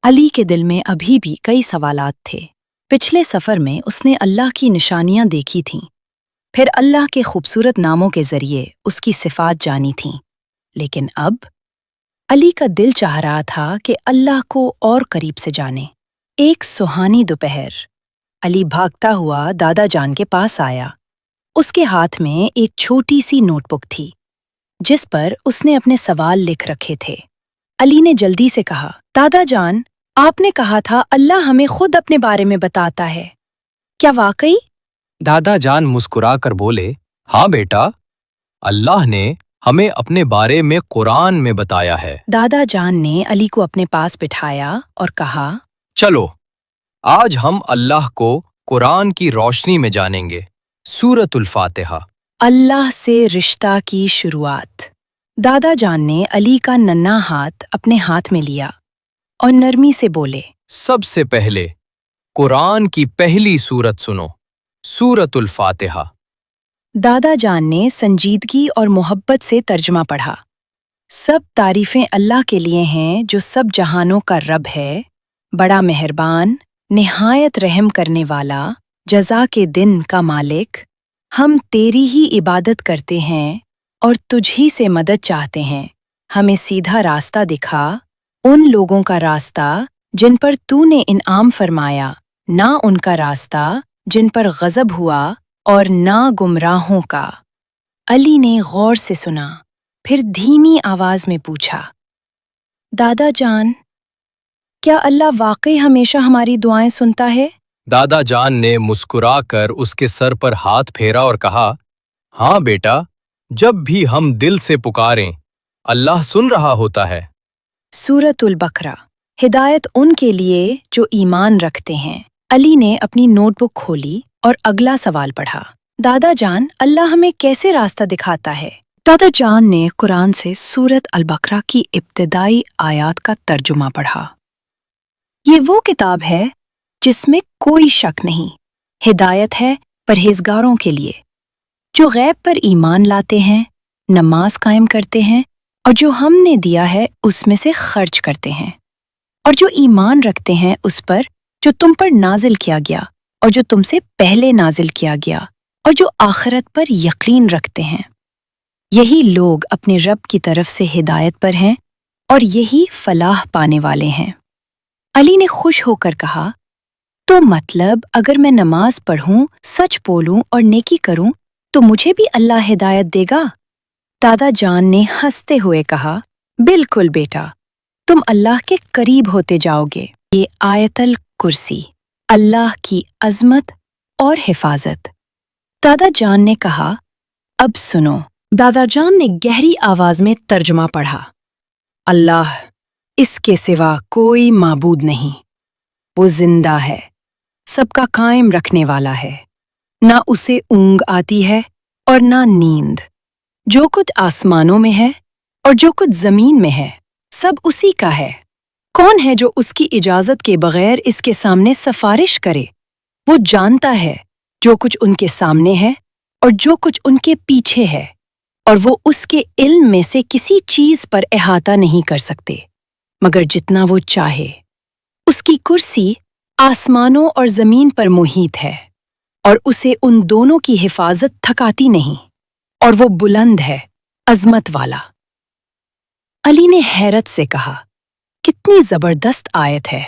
علی کے دل میں ابھی بھی کئی سوالات تھے۔ پچھلے سفر میں اس نے اللہ کی نشانیاں دیکھی تھیں، پھر اللہ کے خوبصورت ناموں کے ذریعے اس کی صفات جانی تھیں، لیکن اب علی کا دل چاہ رہا تھا کہ اللہ کو اور قریب سے جانے۔ ایک سہانی دوپہر علی بھاگتا ہوا دادا جان کے پاس آیا۔ اس کے ہاتھ میں ایک چھوٹی سی نوٹ بک تھی جس پر اس نے اپنے سوال لکھ رکھے تھے۔ علی نے جلدی سے کہا، دادا جان، آپ نے کہا تھا اللہ ہمیں خود اپنے بارے میں بتاتا ہے، کیا واقعی؟ دادا جان مسکرا کر بولے، ہاں بیٹا، اللہ نے ہمیں اپنے بارے میں قرآن میں بتایا ہے۔ دادا جان نے علی کو اپنے پاس بٹھایا اور کہا، چلو آج ہم اللہ کو قرآن کی روشنی میں جانیں گے۔ سورۃ الفاتحہ۔ اللہ سے رشتہ کی شروعات۔ دادا جان نے علی کا ننھا ہاتھ اپنے ہاتھ میں لیا اور نرمی سے بولے، سب سے پہلے قرآن کی پہلی سورت سنو، سورۃ الفاتحہ۔ دادا جان نے سنجیدگی اور محبت سے ترجمہ پڑھا۔ سب تعریفیں اللہ کے لیے ہیں جو سب جہانوں کا رب ہے، بڑا مہربان، نہایت رحم کرنے والا، جزا کے دن کا مالک۔ ہم تیری ہی عبادت کرتے ہیں اور تجھ ہی سے مدد چاہتے ہیں۔ ہمیں سیدھا راستہ دکھا، ان لوگوں کا راستہ جن پر تو نے انعام فرمایا، نہ ان کا راستہ جن پر غضب ہوا، اور نہ گمراہوں کا۔ علی نے غور سے سنا، پھر دھیمی آواز میں پوچھا، دادا جان، کیا اللہ واقعی ہمیشہ ہماری دعائیں سنتا ہے؟ دادا جان نے مسکرا کر اس کے سر پر ہاتھ پھیرا اور کہا، ہاں بیٹا، جب بھی ہم دل سے پکاریں اللہ سن رہا ہوتا ہے۔ سورۃ البقرہ۔ ہدایت ان کے لیے جو ایمان رکھتے ہیں۔ علی نے اپنی نوٹ بک کھولی اور اگلا سوال پڑھا، دادا جان، اللہ ہمیں کیسے راستہ دکھاتا ہے؟ دادا جان نے قرآن سے سورۃ البقرہ کی ابتدائی آیات کا ترجمہ پڑھا۔ یہ وہ کتاب ہے جس میں کوئی شک نہیں، ہدایت ہے پرہیزگاروں کے لیے، جو غیب پر ایمان لاتے ہیں، نماز قائم کرتے ہیں، اور جو ہم نے دیا ہے اس میں سے خرچ کرتے ہیں، اور جو ایمان رکھتے ہیں اس پر جو تم پر نازل کیا گیا اور جو تم سے پہلے نازل کیا گیا، اور جو آخرت پر یقین رکھتے ہیں۔ یہی لوگ اپنے رب کی طرف سے ہدایت پر ہیں اور یہی فلاح پانے والے ہیں۔ علی نے خوش ہو کر کہا، تو مطلب اگر میں نماز پڑھوں، سچ بولوں اور نیکی کروں تو مجھے بھی اللہ ہدایت دے گا؟ دادا جان نے ہنستے ہوئے کہا، بالکل بیٹا، تم اللہ کے قریب ہوتے جاؤ گے۔ یہ آیت الکرسی، اللہ کی عظمت اور حفاظت۔ دادا جان نے کہا، اب سنو۔ دادا جان نے گہری آواز میں ترجمہ پڑھا، اللہ، اس کے سوا کوئی معبود نہیں، وہ زندہ ہے، سب کا قائم رکھنے والا ہے، نہ اسے اونگ آتی ہے اور نہ نیند۔ جو کچھ آسمانوں میں ہے اور جو کچھ زمین میں ہے، سب اسی کا ہے۔ کون ہے جو اس کی اجازت کے بغیر اس کے سامنے سفارش کرے؟ وہ جانتا ہے جو کچھ ان کے سامنے ہے اور جو کچھ ان کے پیچھے ہے، اور وہ اس کے علم میں سے کسی چیز پر احاطہ نہیں کر سکتے مگر جتنا وہ چاہے۔ اس کی کرسی آسمانوں اور زمین پر محیط ہے، اور اسے ان دونوں کی حفاظت تھکاتی نہیں، اور وہ بلند ہے، عظمت والا۔ علی نے حیرت سے کہا، کتنی زبردست آیت ہے!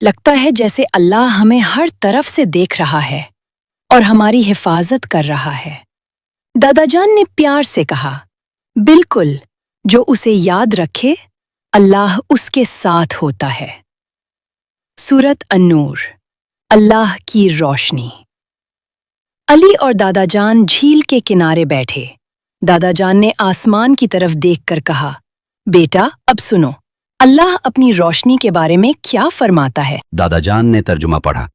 لگتا ہے جیسے اللہ ہمیں ہر طرف سے دیکھ رہا ہے اور ہماری حفاظت کر رہا ہے۔ دادا جان نے پیار سے کہا، بالکل، جو اسے یاد رکھے اللہ اس کے ساتھ ہوتا ہے۔ سورۃ النور، اللہ کی روشنی۔ علی اور دادا جان جھیل کے کنارے بیٹھے۔ دادا جان نے آسمان کی طرف دیکھ کر کہا، بیٹا، اب سنو، اللہ اپنی روشنی کے بارے میں کیا فرماتا ہے؟ دادا جان نے ترجمہ پڑھا،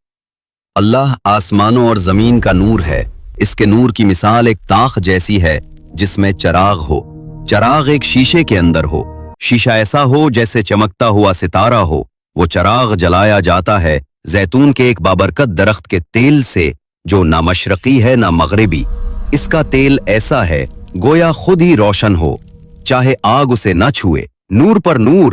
اللہ آسمانوں اور زمین کا نور ہے، اس کے نور کی مثال ایک طاق جیسی ہے جس میں چراغ ہو۔ چراغ ایک شیشے کے اندر ہو، شیشہ ایسا ہو جیسے چمکتا ہوا ستارہ ہو، وہ چراغ جلایا جاتا ہے زیتون کے ایک بابرکت درخت کے تیل سے جو نہ مشرقی ہے نہ مغربی۔ اس کا تیل ایسا ہے گویا خود ہی روشن ہو، چاہے آگ اسے نہ چھوئے۔ نور پر نور،